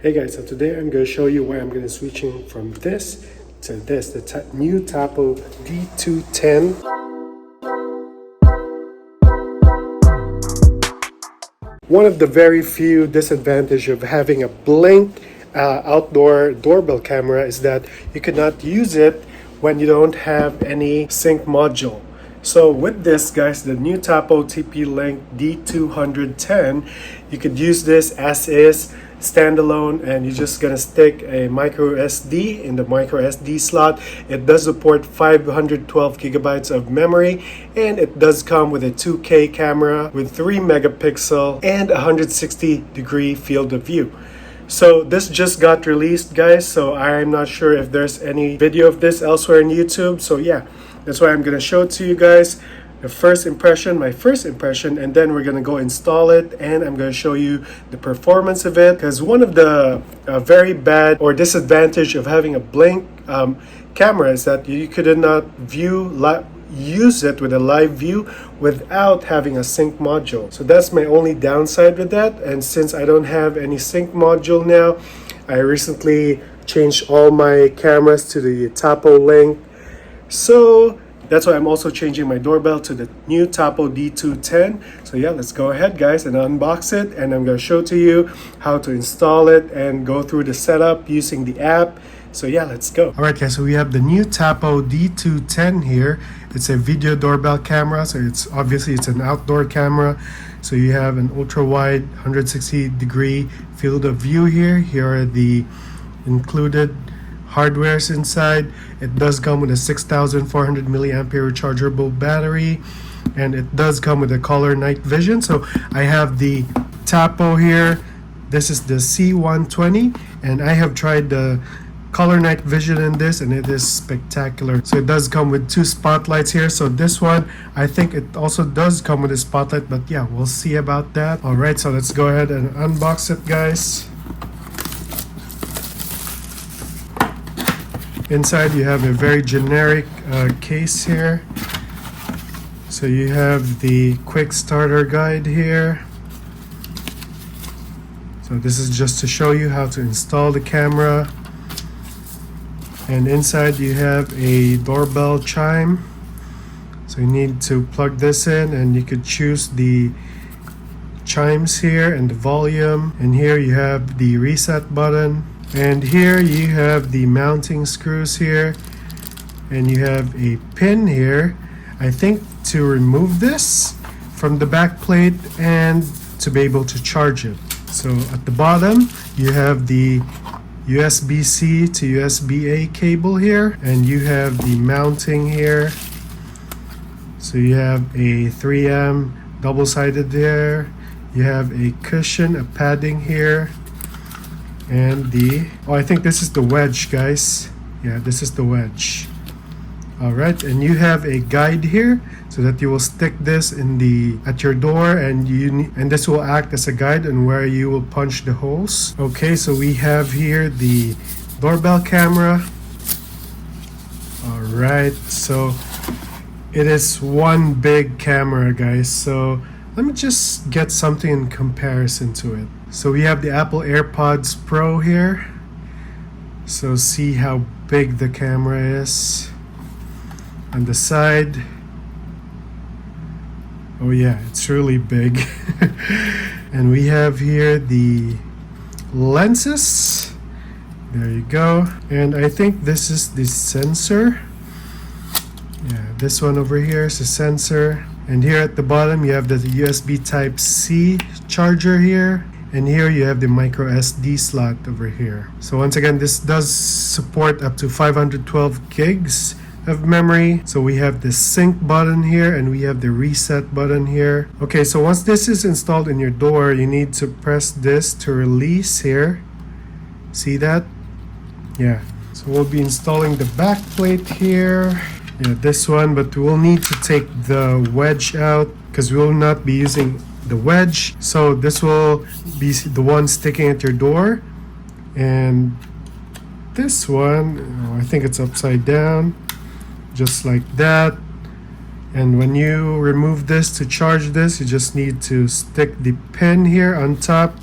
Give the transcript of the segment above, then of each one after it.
Hey guys, so today I'm going to show you why I'm going to switching from this to this, the new Tapo D210. One of the very few disadvantages of having a Blink outdoor doorbell camera is that you cannot use it when you don't have any sync module. So with this guys, the new Tapo TP-Link D210, you could use this as is, standalone, and you're just gonna stick a micro SD in the micro SD slot. It does support 512 gigabytes of memory, and it does come with a 2K camera with 3 megapixel and 160-degree field of view. So this just got released guys, so I'm not sure if there's any video of this elsewhere on YouTube. So yeah, that's why I'm gonna show it to you guys. The first impression, my first impression, and then we're gonna go install it, and I'm gonna show you the performance of it. Because one of the very bad or disadvantage of having a Blink camera is that you could not use it with a live view without having a sync module. So that's my only downside with that. And since I don't have any sync module now, I recently changed all my cameras to the Tapo Link. So that's why I'm also changing my doorbell to the new Tapo D210. So yeah, let's go ahead guys and unbox it, and I'm going to show to you how to install it and go through the setup using the app. So yeah, let's go. Alright guys, so we have the new Tapo D210 here. It's a video doorbell camera, so it's an outdoor camera. So you have an ultra wide 160-degree field of view here. Here are the included hardwares inside. It does come with a 6400 milliampere rechargeable battery, and it does come with a color night vision. So I have the Tapo here. This is the C120, and I have tried the color night vision in this, and it is spectacular. So it does come with 2 spotlights here. So this one, I think it also does come with a spotlight, but yeah, we'll see about that. All right, so let's go ahead and unbox it guys. Inside you have a very generic case here. So you have the quick starter guide here. So this is just to show you how to install the camera. And inside you have a doorbell chime. So you need to plug this in, and you could choose the chimes here and the volume. And here you have the reset button. And here you have the mounting screws here, and you have a pin here, I think, to remove this from the back plate and to be able to charge it. So at the bottom you have the USB-C to USB-A cable here, and you have the mounting here. So you have a 3M double-sided there, you have a cushion, a padding here, and I think this is the wedge guys. Yeah, this is the wedge. All right, and you have a guide here so that you will stick this at your door, and this will act as a guide on where you will punch the holes. Okay, so we have here the doorbell camera. All right, so it is one big camera guys. So let me just get something in comparison to it. So we have the Apple AirPods Pro here. So see how big the camera is. On the side, oh yeah, it's really big. And we have here the lenses. There you go. And I think this is the sensor. Yeah, this one over here is a sensor. And here at the bottom you have the USB Type-C charger here. And here you have the micro SD slot over here. So once again, this does support up to 512 gigs of memory. So we have the sync button here, and we have the reset button here. Okay, so once this is installed in your door, you need to press this to release here. See that? Yeah. So we'll be installing the back plate here. Yeah, this one, but we'll need to take the wedge out because we will not be using the wedge. So this will be the one sticking at your door, and this one, I think it's upside down, just like that. And when you remove this to charge this, you just need to stick the pin here on top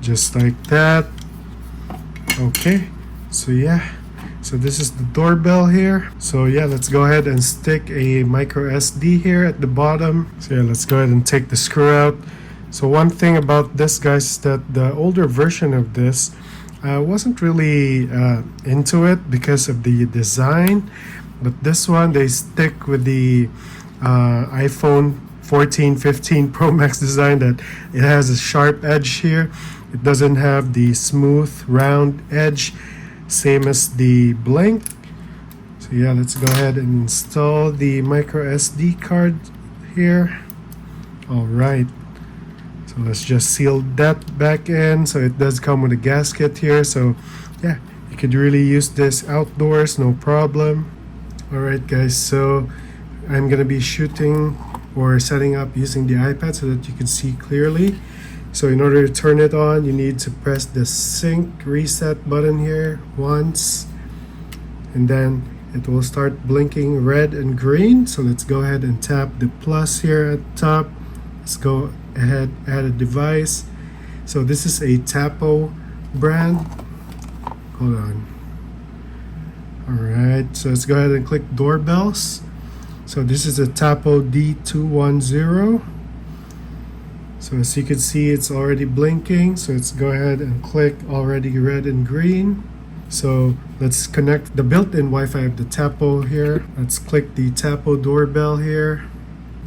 just like that. Okay, so yeah, so this is the doorbell here. So yeah, let's go ahead and stick a micro SD here at the bottom. So yeah, let's go ahead and take the screw out. So one thing about this, guys, is that the older version of this wasn't really into it because of the design, but this one they stick with the iPhone 14, 15 Pro Max design, that it has a sharp edge here. It doesn't have the smooth round edge, same as the Blink. So yeah, let's go ahead and install the micro SD card here. All right, so let's just seal that back in. So it does come with a gasket here, so yeah, you could really use this outdoors, no problem. All right, guys, so I'm gonna be shooting or setting up using the iPad so that you can see clearly. So in order to turn it on, you need to press the sync reset button here once, and then it will start blinking red and green. So let's go ahead and tap the plus here at the top. Let's go ahead, add a device. So this is a Tapo brand. Hold on. All right, so let's go ahead and click doorbells. So this is a Tapo D210. So as you can see, it's already blinking. So let's go ahead and click already red and green. So let's connect the built-in Wi-Fi of the Tapo here. Let's click the Tapo doorbell here.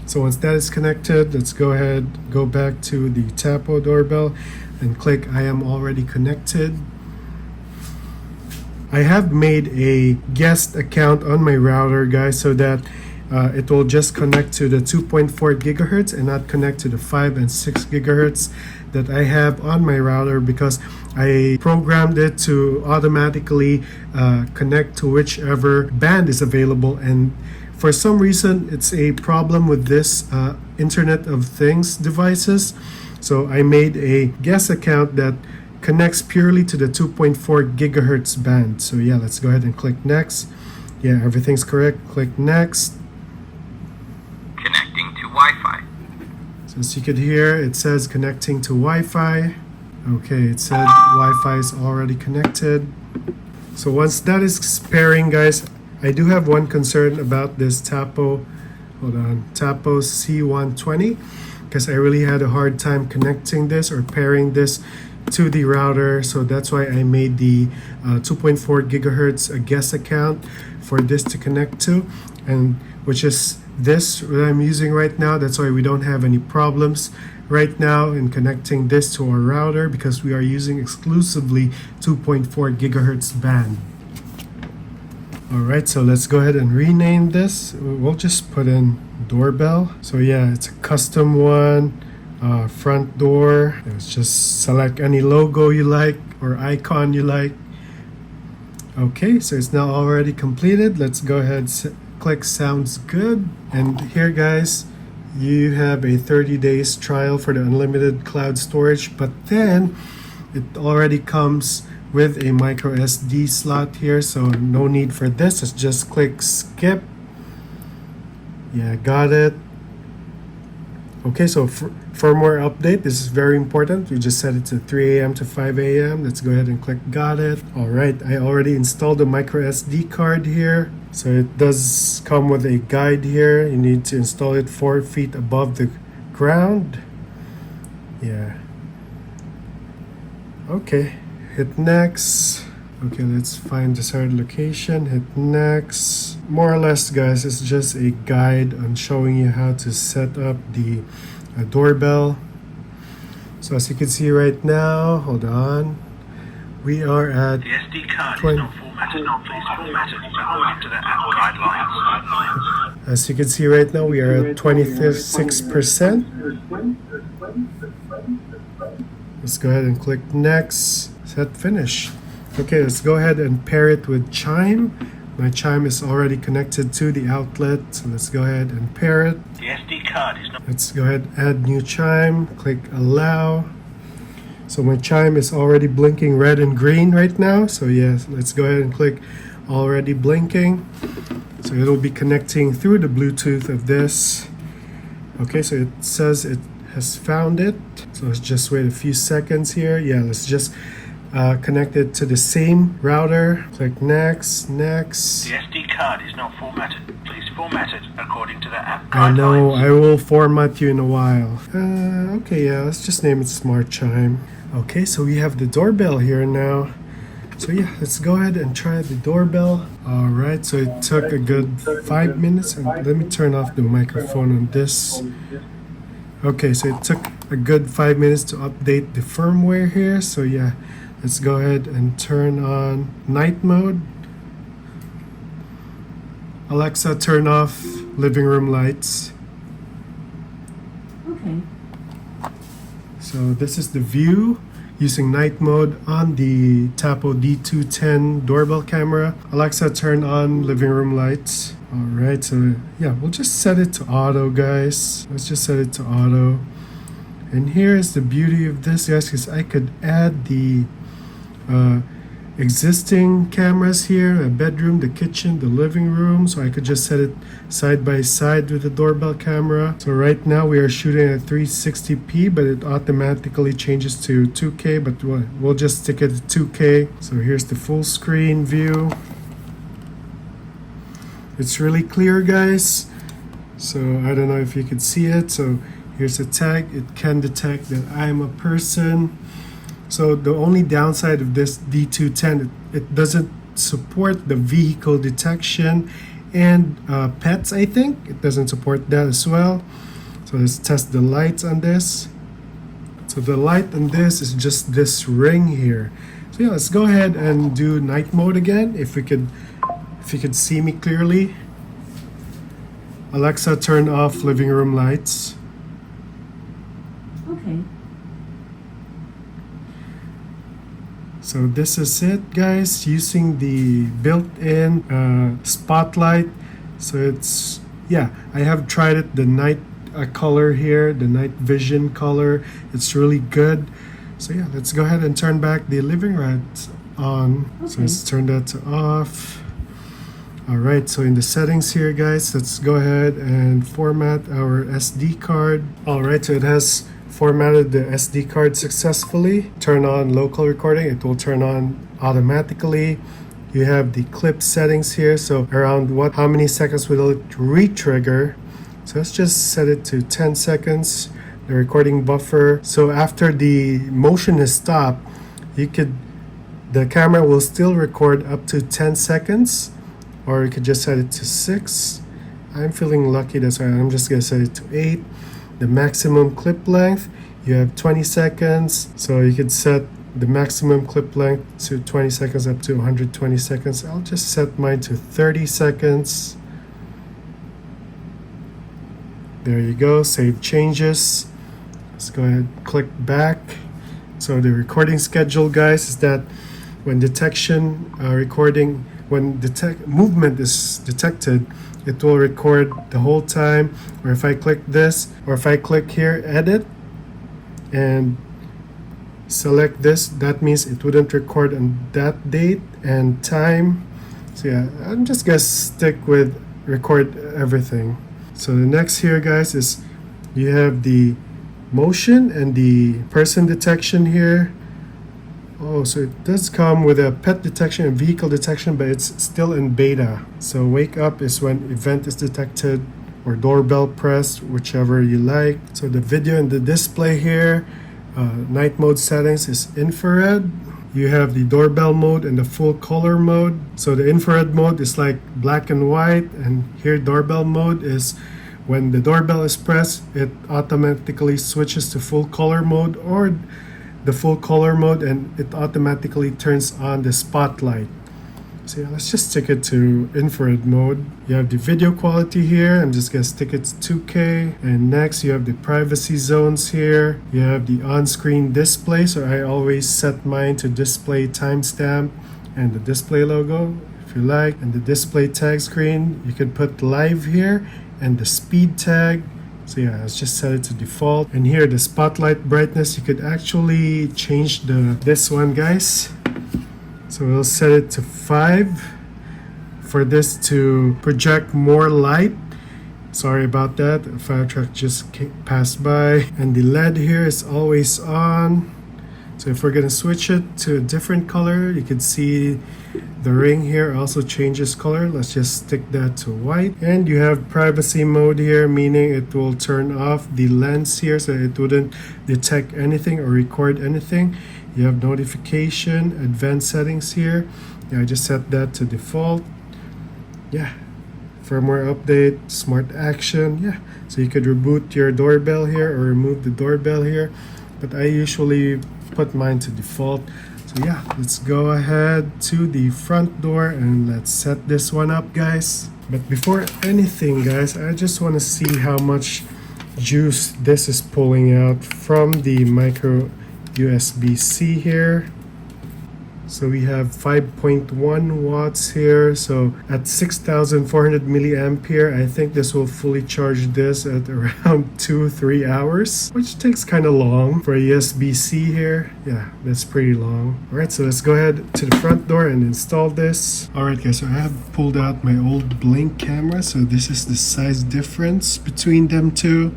So once that is connected, let's go ahead, go back to the Tapo doorbell and click I am already connected. I have made a guest account on my router, guys, so that it will just connect to the 2.4 gigahertz and not connect to the 5 and 6 gigahertz that I have on my router, because I programmed it to automatically connect to whichever band is available. And for some reason, it's a problem with this Internet of Things devices. So I made a guest account that connects purely to the 2.4 gigahertz band. So yeah, let's go ahead and click next. Yeah, everything's correct. Click next. Connecting to Wi-Fi. So as you can hear, it says connecting to Wi-Fi. Okay, it said Wi-Fi is already connected. So once that is pairing, guys, I do have one concern about this Tapo, Tapo C120, because I really had a hard time connecting this or pairing this to the router. So that's why I made the 2.4 gigahertz guest account for this to connect to, and which is this that I'm using right now. That's why we don't have any problems right now in connecting this to our router, because we are using exclusively 2.4 gigahertz band. All right, so let's go ahead and rename this. We'll just put in doorbell. So yeah, it's a custom one. Front door. Let's just select any logo you like or icon you like. Okay, so it's now already completed. Let's go ahead, click sounds good. And here, guys, you have a 30 days trial for the unlimited cloud storage, but then it already comes with a micro SD slot here, so no need for this. Let's just click skip. Yeah, got it. Okay, so firmware update, this is very important. We just set it to 3 a.m. to 5 a.m. Let's go ahead and click got it. All right, I already installed the micro SD card here. So it does come with a guide here. You need to install it 4 feet above the ground. Yeah. Okay, hit next. Okay, let's find desired location, hit next. More or less, guys, it's just a guide on showing you how to set up the doorbell. So as you can see right now, hold on, we are at The SD card is not formatted. Please format it according to the app guidelines. As you can see right now, we are at 26%. Let's go ahead and click next, set finish. Okay, let's go ahead and pair it with Chime. My Chime is already connected to the outlet, so let's go ahead and pair it. The SD card is not. Let's go ahead, add new Chime, click allow. So my Chime is already blinking red and green right now. So yes, let's go ahead and click already blinking. So it'll be connecting through the Bluetooth of this. Okay, so it says it has found it. So let's just wait a few seconds here. Yeah, let's just connect it to the same router. Click next, next. The SD card is not formatted. Please format it according to the app I know, guidelines. I will format you in a while. Okay, yeah, let's just name it Smart Chime. Okay, so we have the doorbell here now. So yeah, let's go ahead and try the doorbell. All right, so it took a good 5 minutes. And let me turn off the microphone on this. Okay, so it took a good 5 minutes to update the firmware here. So yeah, let's go ahead and turn on night mode. Alexa, turn off living room lights. Okay. So this is the view using night mode on the Tapo D210 doorbell camera. Alexa, turn on living room lights. All right, so yeah, we'll just set it to auto, guys. Let's just set it to auto. And here is the beauty of this, guys, because I could add the existing cameras here, a bedroom, the kitchen, the living room. So I could just set it side by side with the doorbell camera. So right now we are shooting at 360p, but it automatically changes to 2K, but we'll just stick it at 2K. So here's the full screen view. It's really clear, guys. So I don't know if you could see it. So here's a tag. It can detect that I'm a person. So the only downside of this D210, it doesn't support the vehicle detection and pets, I think. It doesn't support that as well. So let's test the lights on this. So the light on this is just this ring here. So yeah, let's go ahead and do night mode again. If you could see me clearly. Alexa, turn off living room lights. Okay. So this is it, guys, using the built-in spotlight. So it's, yeah, I have tried it, the night color here, the night vision color. It's really good. So yeah, let's go ahead and turn back the living lights on. Okay. So let's turn that to off. All right, so in the settings here, guys, let's go ahead and format our SD card. All right, so it has formatted the SD card successfully. Turn on local recording, it will turn on automatically. You have the clip settings here, so around how many seconds will it re-trigger. So let's just set it to 10 seconds. The recording buffer. So after the motion is stopped, the camera will still record up to 10 seconds, or you could just set it to 6. I'm feeling lucky, that's why I'm just gonna set it to 8. The maximum clip length, you have 20 seconds, so you could set the maximum clip length to 20 seconds up to 120 seconds. I'll just set mine to 30 seconds. There you go, save changes. Let's go ahead and click back. So the recording schedule, guys, is that when movement is detected, it will record the whole time. Or if I click this, or if I click here, edit, and select this, that means it wouldn't record on that date and time. So yeah, I'm just gonna stick with record everything. So the next here, guys, is you have the motion and the person detection here. Oh, so it does come with a pet detection and vehicle detection, but it's still in beta. So wake up is when event is detected, or doorbell pressed, whichever you like. So the video and the display here, night mode settings is infrared. You have the doorbell mode and the full color mode. So the infrared mode is like black and white, and here doorbell mode is when the doorbell is pressed, it automatically switches to full color mode, or the full color mode, and it automatically turns on the spotlight. So yeah, let's just stick it to infrared mode. You have the video quality here. I'm just gonna stick it to 2K. And next you have the privacy zones here. You have the on-screen display. So I always set mine to display timestamp and the display logo if you like. And the display tag screen, you can put live here, and the speed tag. So yeah, let's just set it to default. And here, the spotlight brightness, you could actually change this one, guys. So we'll set it to 5 for this to project more light. Sorry about that. A fire truck just passed by. And the LED here is always on. So if we're gonna switch it to a different color, you can see the ring here also changes color. Let's just stick that to white. And you have privacy mode here, meaning it will turn off the lens here so it wouldn't detect anything or record anything. You have notification, advanced settings here. Yeah, I just set that to default. Yeah, firmware update, smart action. Yeah, so you could reboot your doorbell here or remove the doorbell here, but I usually put mine to default. So yeah, let's go ahead to the front door and let's set this one up, guys. But before anything, guys, I just want to see how much juice this is pulling out from the micro USB-C here. So we have 5.1 watts here. So at 6,400 milliampere, I think this will fully charge this at around 2-3 hours, which takes kind of long for a USB-C here. Yeah, that's pretty long. All right, so let's go ahead to the front door and install this. All right, guys, so I have pulled out my old Blink camera. So this is the size difference between them two.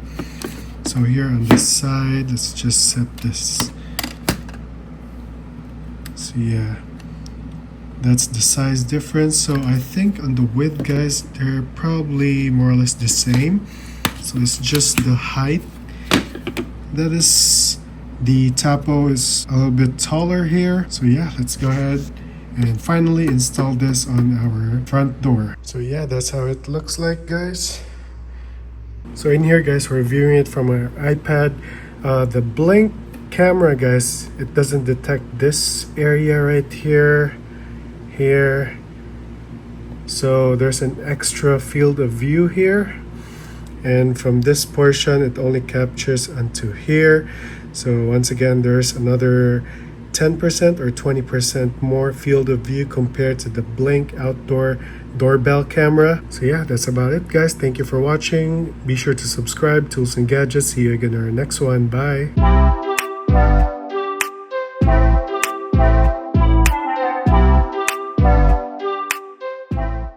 So here on this side, let's just set this. So yeah, that's the size difference. So I think on the width, guys, they're probably more or less the same. So it's just the height. That is, the Tapo is a little bit taller here. So yeah, let's go ahead and finally install this on our front door. So yeah, that's how it looks like, guys. So in here, guys, we're viewing it from our iPad. The Blink camera, guys, it doesn't detect this area right here. So there's an extra field of view here, and from this portion it only captures onto here. So once again, there's another 10% or 20% more field of view compared to the Blink outdoor doorbell camera. So yeah, that's about it, guys. Thank you for watching. Be sure to subscribe. Tools and Gadgets. See you again in our next one. Bye.